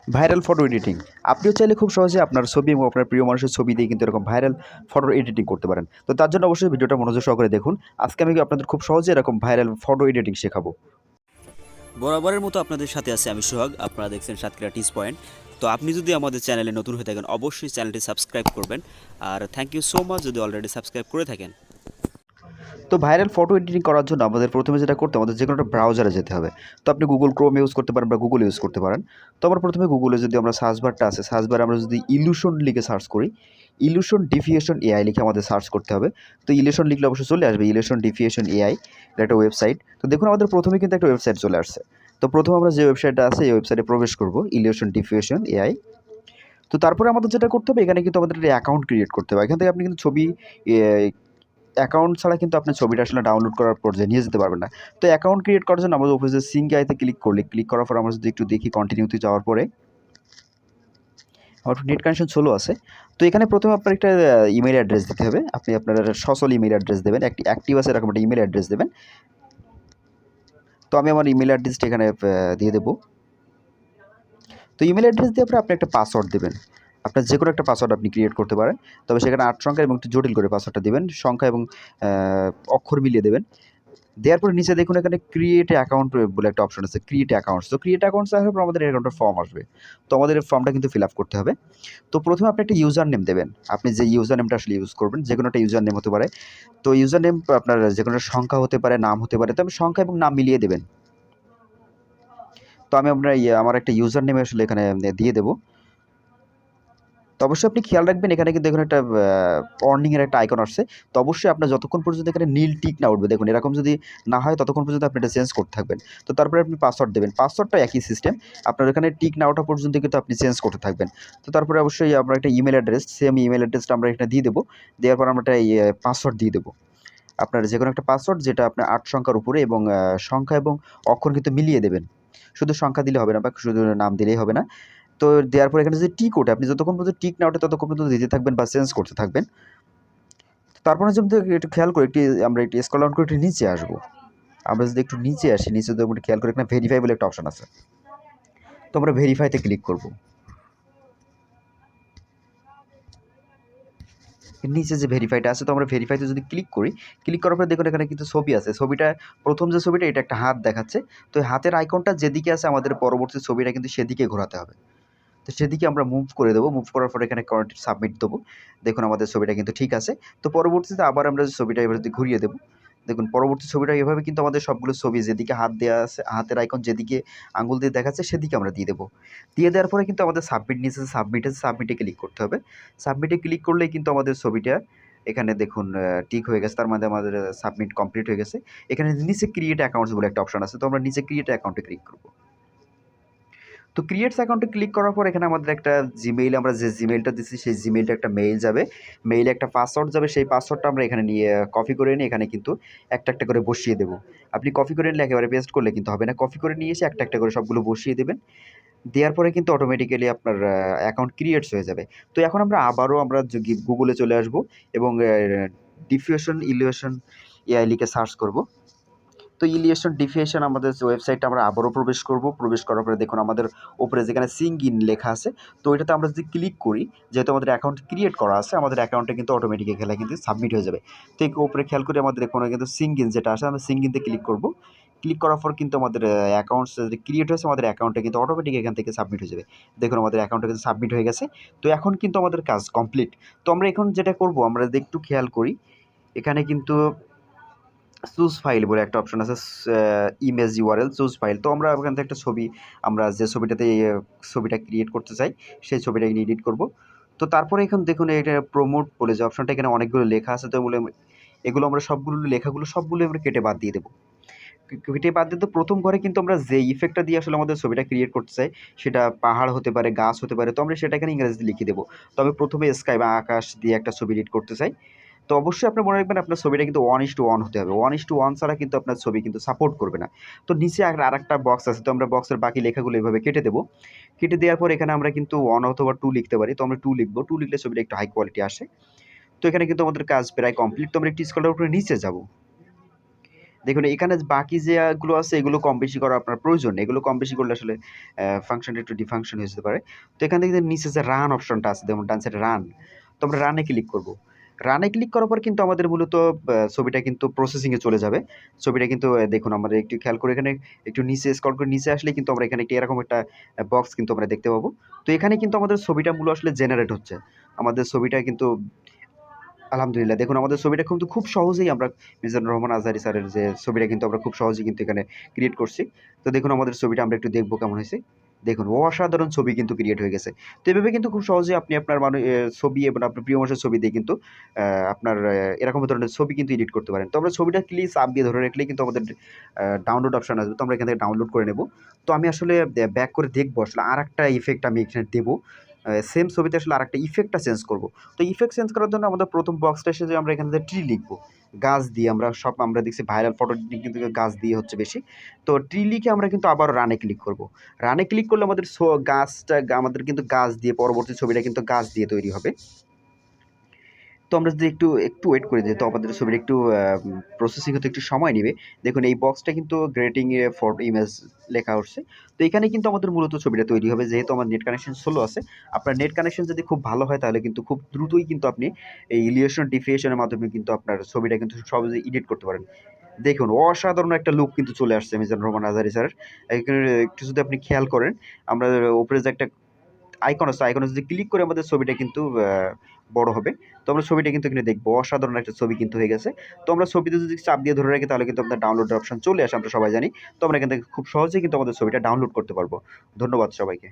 Viral photo editing. আপনিও চাইলে খুব সহজে আপনার ছবি এবং আপনার প্রিয় মানুষের ছবি দিয়ে কিন্তু এরকম ভাইরাল ফটো এডিটিং করতে পারেন। তো তার জন্য অবশ্যই ভিডিওটা মনোযোগ সহকারে দেখুন। আজকে আমি আপনাদের খুব সহজে এরকম ভাইরাল ফটো এডিটিং শেখাবো। বরাবরের মতো আপনাদের সাথে আছি আমি সোহাগ। আপনারা দেখছেন সাতক্ষীরা টিস পয়েন্ট। তো আপনি যদি আমাদের চ্যানেলে নতুন হয়ে থাকেন অবশ্যই চ্যানেলটি সাবস্ক্রাইব করবেন। আর থ্যাংক ইউ সো মাচ যদি অলরেডি সাবস্ক্রাইব করে থাকেন। তো ভাইরাল ফটো এডিটিং করার জন্য আমাদের প্রথমে যেটা করতে হবে, আমাদের যেকোনো একটা ব্রাউজারে যেতে হবে। তো আপনি গুগল ক্রোম ইউজ করতে পারেন বা গুগল ইউজ করতে পারেন। তো আমরা প্রথমে গুগলে যদি আমরা সার্চ বারটা আছে, সার্চ বারে আমরা যদি ইলিউশন লিখে সার্চ করি, ইলিউশন ডিফিউশন এআই লিখে আমাদের সার্চ করতে হবে। তো ইলিউশন লিখলে অবশ্যই চলে আসবে ইলিউশন ডিফিউশন এআই, এটা একটা ওয়েবসাইট। তো দেখুন আমাদের প্রথমে কিন্তু একটা ওয়েবসাইট চলে আসছে। তো প্রথমে আমরা যে ওয়েবসাইটটা আছে এই ওয়েবসাইটে প্রবেশ করব, ইলিউশন ডিফিউশন এআই। তো তারপরে আমাদের যেটা করতে হবে, এখানে কিন্তু আমাদের একটা অ্যাকাউন্ট ক্রিয়েট করতে হবে। এখান থেকে আপনি কিন্তু ছবি অ্যাকাউন্ট ছাড়া কিন্তু আপনি ছবিটা আসলে ডাউনলোড করার পর্যায়ে নিয়ে যেতে পারবেন না। তো অ্যাকাউন্ট ক্রিয়েট করার জন্য আমাদের অফিসে সিঙ্ক আইতে ক্লিক করার পর আমরা যদি একটু দেখি কন্টিনিউতে যাওয়ার পরে আমার নেট কানেকশন স্লো আছে। তো এখানে প্রথমে আপনার একটা ইমেইল অ্যাড্রেস দিতে হবে। আপনি আপনার সচল ইমেইল অ্যাড্রেস দেবেন, একটি অ্যাক্টিভ আছে এরকম একটা ইমেইল অ্যাড্রেস দেবেন। তো আমি আমার ইমেইল অ্যাড্রেসটা এখানে দিয়ে দেবো। তো ইমেল অ্যাড্রেস দিয়ে আপনি একটা পাসওয়ার্ড দেবেন। আপনার যে কোনো একটা পাসওয়ার্ড আপনি ক্রিয়েট করতে পারেন। তবে সেখানে 8 সংখ্যা এবং একটু জটিল করে পাসওয়ার্ডটা দিবেন। সংখ্যা এবং অক্ষর মিলিয়ে দেবেন। দেওয়ার পরে নিচে দেখুন এখানে ক্রিয়েট অ্যাকাউন্ট বলে একটা অপশন আছে, ক্রিয়েট অ্যাকাউন্টস। তো ক্রিয়েট অ্যাকাউন্টস আসার পর আমাদের অ্যাকাউন্টের ফর্ম আসবে। তো আমাদের এই ফর্মটা কিন্তু ফিল আপ করতে হবে। তো প্রথমে আপনি একটা ইউজার নেম দেবেন। আপনি যে ইউজার নেমটা আসলে ইউজ করবেন, যে কোনো একটা ইউজার নেম হতে পারে। তো ইউজার নেম আপনার যে কোনো সংখ্যা হতে পারে, নাম হতে পারে। তবে সংখ্যা এবং নাম মিলিয়ে দেবেন। তো আমি আপনার আমার একটা ইউজার নেম আসলে এখানে দিয়ে দেবো। তো অবশ্যই আপনি খেয়াল রাখবেন, এখানে কিন্তু দেখুন একটা ওয়ার্নিং এর একটা আইকন আসছে। তো অবশ্যই আপনার যতক্ষণ পর্যন্ত এখানে নীল টিক না উঠবে, দেখুন এরকম যদি না হয় ততক্ষণ পর্যন্ত আপনি এটা চেঞ্জ করতে থাকবেন। তো তারপরে আপনি পাসওয়ার্ড দেবেন। পাসওয়ার্ডটা একই সিস্টেম। আপনার এখানে টিক না ওঠা পর্যন্ত কিন্তু আপনি চেঞ্জ করতে থাকবেন। তো তারপরে অবশ্যই আমরা একটা ইমেল অ্যাড্রেস, সেম ইমেল অ্যাড্রেসটা আমরা এখানে দিয়ে দেবো। দেওয়ার পর আমরা একটা পাসওয়ার্ড দিয়ে দেবো। আপনার যেকোনো একটা পাসওয়ার্ড যেটা আপনার 8 সংখ্যার উপরে এবং সংখ্যা এবং অক্ষর কিন্তু মিলিয়ে দেবেন। শুধু সংখ্যা দিলে হবে না বা শুধু নাম দিলেই হবে না। তো দেওয়ার পরে এখানে যদি টিক ওঠে, আপনি যতক্ষণ পর্যন্ত টিক না ওঠে ততক্ষণ পর্যন্ত দিতে থাকবেন বা চেঞ্জ করতে থাকবেন। তারপরে যদি একটু খেয়াল করি, আমরা একটু স্ক্রল ডাউন করে একটু নিচে আসবো। আমরা যদি একটু নিচে আসি, নিচে যদি একটু খেয়াল করি এখানে ভেরিফাই বলে একটা অপশন আছে। তো আমরা ভেরিফাইতে ক্লিক করব। নিচে যে ভেরিফাইটা আছে, তো আমরা ভেরিফাইতে যদি ক্লিক করি, ক্লিক করার পরে দেখুন এখানে কিন্তু ছবি আছে। ছবিটা প্রথম যে ছবিটা এটা একটা হাত দেখাচ্ছে। তো হাতের আইকনটা যেদিকে আছে আমাদের পরবর্তী ছবিটা কিন্তু সেদিকে ঘোরাতে হবে। তো সেদিকে আমরা মুভ করে দেবো। মুভ করার পরে এখানে সাবমিট দেবো। দেখুন আমাদের ছবিটা কিন্তু ঠিক আছে। তো পরবর্তীতে আবার আমরা যে ছবিটা এবার যদি ঘুরিয়ে দেবো, দেখুন পরবর্তী ছবিটা এভাবে কিন্তু আমাদের সবগুলো ছবি যেদিকে হাত দেওয়া আছে, হাতের আইকন যেদিকে আঙুল দিয়ে দেখাচ্ছে সেদিকে আমরা দিয়ে দেবো। দিয়ে দেওয়ার পরে কিন্তু আমাদের সাবমিট নিচে সাবমিট আছে, সাবমিটে ক্লিক করতে হবে। সাবমিটে ক্লিক করলেই কিন্তু আমাদের ছবিটা এখানে দেখুন ঠিক হয়ে গেছে। তার মানে আমাদের সাবমিট কমপ্লিট হয়ে গেছে। এখানে নিচে ক্রিয়েট অ্যাকাউন্টস বলে একটা অপশন আছে। তো আমরা নিচে ক্রিয়েট অ্যাকাউন্টে ক্লিক করব। তো ক্রিয়েটস অ্যাকাউন্টে ক্লিক করার পর এখানে আমাদের একটা জিমেইল, আমরা যে জিমেইলটা দিচ্ছি সেই জিমেইলটা একটা মেইল যাবে। মেইলে একটা পাসওয়ার্ড যাবে। সেই পাসওয়ার্ডটা আমরা এখানে নিয়ে কপি করে নিয়ে এখানে কিন্তু একটা একটা করে বসিয়ে দেবো। আপনি কপি করে নিলে একেবারে পেস্ট করলে কিন্তু হবে না। কপি করে নিয়ে এসে একটা একটা করে সবগুলো বসিয়ে দেবেন। দেওয়ার পরে কিন্তু অটোমেটিক্যালি আপনার অ্যাকাউন্ট ক্রিয়েটস হয়ে যাবে। তো এখন আমরা আবারও আমরা গুগলে চলে আসবো এবং ডিফিউশন ইলিউশন এআই লিখে সার্চ করব। তো ইলিয়েশন ডিফিয়েশন আমাদের যে ওয়েবসাইটটা আমরা আবারও প্রবেশ করব। প্রবেশ করার পরে দেখুন আমাদের উপরে যেখানে সিঙ্ক ইন লেখা আছে, তো এটাতে আমরা যদি ক্লিক করি, যেহেতু আমাদের অ্যাকাউন্ট ক্রিয়েট করা আছে, আমাদের অ্যাকাউন্টে কিন্তু অটোমেটিক এখানে কিন্তু সাবমিট হয়ে যাবে। তো এই উপরে খেয়াল করে আমাদের এখানে কিন্তু সিঙ্ক ইন যেটা আছে, আমরা সিঙ্ক ইনতে ক্লিক করব। ক্লিক করার পর কিন্তু আমাদের অ্যাকাউন্টস যদি ক্রিয়েট হয়েছে, আমাদের অ্যাকাউন্টে কিন্তু অটোমেটিক এখান থেকে সাবমিট হয়ে যাবে। দেখুন আমাদের অ্যাকাউন্টে কিন্তু সাবমিট হয়ে গেছে। তো এখন কিন্তু আমাদের কাজ কমপ্লিট। তো আমরা এখন যেটা করব, আমরা যদি একটু খেয়াল করি, এখানে কিন্তু চুজ ফাইল বলে একটা অপশন আছে, ইমেজ ইউআরএল চুজ ফাইল। তো আমরা ওখান থেকে একটা ছবি, আমরা যে ছবিটাতে ছবিটা ক্রিয়েট করতে চাই সেই ছবিটা এডিট করব। তো তারপরে এখন দেখুন এটা প্রমোট বলে যে অপশনটা, এখানে অনেকগুলো লেখা আছে। তো এগুলো আমরা সবগুলো লেখাগুলো সবগুলো আমরা কেটে বাদ দিয়ে দেবো। কেটে বাদ দিয়ে তো প্রথম ঘরে কিন্তু আমরা যে ইফেক্টটা দিয়ে আসলে আমাদের ছবিটা ক্রিয়েট করতে চাই, সেটা পাহাড় হতে পারে, গাছ হতে পারে। তো আমরা সেটা এখানে ইংরেজিতে লিখে দেবো। তবে প্রথমে স্কাই বা আকাশ দিয়ে একটা ছবি এডিট করতে চাই। তো অবশ্যই আপনি মনে রাখবেন আপনার ছবিটা কিন্তু 1:1 হতে হবে। 1:1 ছাড়া কিন্তু আপনার ছবি কিন্তু সাপোর্ট করবে না। তো নিচে আরেকটা বক্স আছে। তো আমরা বক্সের বাকি লেখাগুলো এভাবে কেটে দেবো। কেটে দেওয়ার পর এখানে আমরা কিন্তু 1 অথবা 2 লিখতে পারি। তো আমরা 2 লিখবো। 2 লিখলে ছবিটা একটু হাই কোয়ালিটি আসে। তো এখানে কিন্তু আমাদের কাজ প্রায় কমপ্লিট। তো আমরা একটু স্ক্রল ডাউন করে নিচে যাব। দেখুন এখানে বাকি যেগুলো আছে এগুলো কম বেশি করা আপনার প্রয়োজন নেই। এগুলো কম বেশি করলে আসলে ফাংশনটা একটু ডিফাংশন হয়ে যেতে পারে। তো এখান থেকে নিচে যে রান অপশনটা আছে, যেমন ডান সাইডে রান, তো আমরা রানে ক্লিক করব। রানে ক্লিক করার পর কিন্তু আমাদের মূলত ছবিটা কিন্তু প্রসেসিং এ চলে যাবে। ছবিটা কিন্তু দেখুন আমরা একটু খেয়াল করে এখানে একটু নিচে স্ক্রল করে নিচে আসলে কিন্তু আমরা এখানে এরকম একটা বক্স কিন্তু আমরা দেখতে পাবো। তো এখানে কিন্তু আমাদের ছবিটা মূলত আসলে জেনারেট হচ্ছে। আমাদের ছবিটা কিন্তু আলহামদুলিল্লাহ দেখুন আমাদের ছবিটা কিন্তু খুব সহজেই আমরা মিজানুর রহমান আজহারী স্যারের যে ছবিটা কিন্তু আমরা খুব সহজেই কিন্তু এখানে ক্রিয়েট করছি। তো দেখুন আমাদের ছবিটা আমরা একটু দেখবো কেমন হয়েছে। দেখুন অসাধারণ ছবি কিন্তু ক্রিয়েট হয়ে গেছে। তো এভাবে কিন্তু খুব সহজেই আপনি আপনার ছবি এবং আপনার প্রিয় মানুষের ছবি দিয়ে কিন্তু আপনার এরকম ধরনের ছবি কিন্তু এডিট করতে পারেন। তো আমরা ছবিটা চাপ দিয়ে ধরে রাখলেই কিন্তু আমাদের ডাউনলোড অপশন আসবে। তো আমরা এখান থেকে ডাউনলোড করে নেব। তো আমি আসলে ব্যাক করে দেখবো আসলে আরেকটা ইফেক্ট আমি এখানে দেবো। সেম ছবিতে আসলে আরেকটা ইফেক্টটা চেঞ্জ করব। তো ইফেক্ট চেঞ্জ করার জন্য আমাদের প্রথম বক্সটা এসে যে আমরা এখানে যে ট্রি লিখবো, গাছ দিয়ে আমরা দেখছি ভাইরাল ফটো কিন্তু গাছ দিয়ে হচ্ছে বেশি। তো ট্রি লিখে আমরা কিন্তু আবার রানে ক্লিক করব। রানে ক্লিক করলে আমাদের গাছটা আমাদের কিন্তু গাছ দিয়ে পরবর্তী ছবিটা কিন্তু গাছ দিয়ে তৈরি হবে। তো আমরা যদি একটু ওয়েট করে দিই, তো আমাদের ছবিটা একটু প্রসেসিং হতে একটু সময় নেবে। দেখুন এই বক্সটা কিন্তু গ্রেটিং এ ফর ইমেজ লেখা হচ্ছে। তো এখানে কিন্তু আমাদের মূলত ছবিটা তৈরি হবে, যেহেতু আমার নেট কানেকশন স্লো আছে। আপনার নেট কানেকশন যদি খুব ভালো হয় তাহলে কিন্তু খুব দ্রুতই কিন্তু আপনি এই ইলিউশন ডিফিয়েশনের মাধ্যমে কিন্তু আপনার ছবিটা কিন্তু সহজেই এডিট করতে পারেন। দেখুন অসাধারণ একটা লুক কিন্তু চলে আসছে মিজানুর রহমান আজহারী স্যারের। এখানে একটু যদি আপনি খেয়াল করেন, আমরা উপরে যে একটা আইকন আছে, আইকনে যদি ক্লিক করে আমাদের ছবিটা কিন্তু বড় হবে। তো আমরা ছবিটা কিন্তু এখানে দেখবো অসাধারণ একটা ছবি কিন্তু হয়ে গেছে। তো আমরা ছবিতে যদি চাপ দিয়ে ধরে রাখি তাহলে কিন্তু আপনার ডাউনলোডের অপশন চলে আসে, আমরা সবাই জানি। তো আমরা এখান থেকে খুব সহজেই কিন্তু আমাদের ছবিটা ডাউনলোড করতে পারবো। ধন্যবাদ সবাইকে।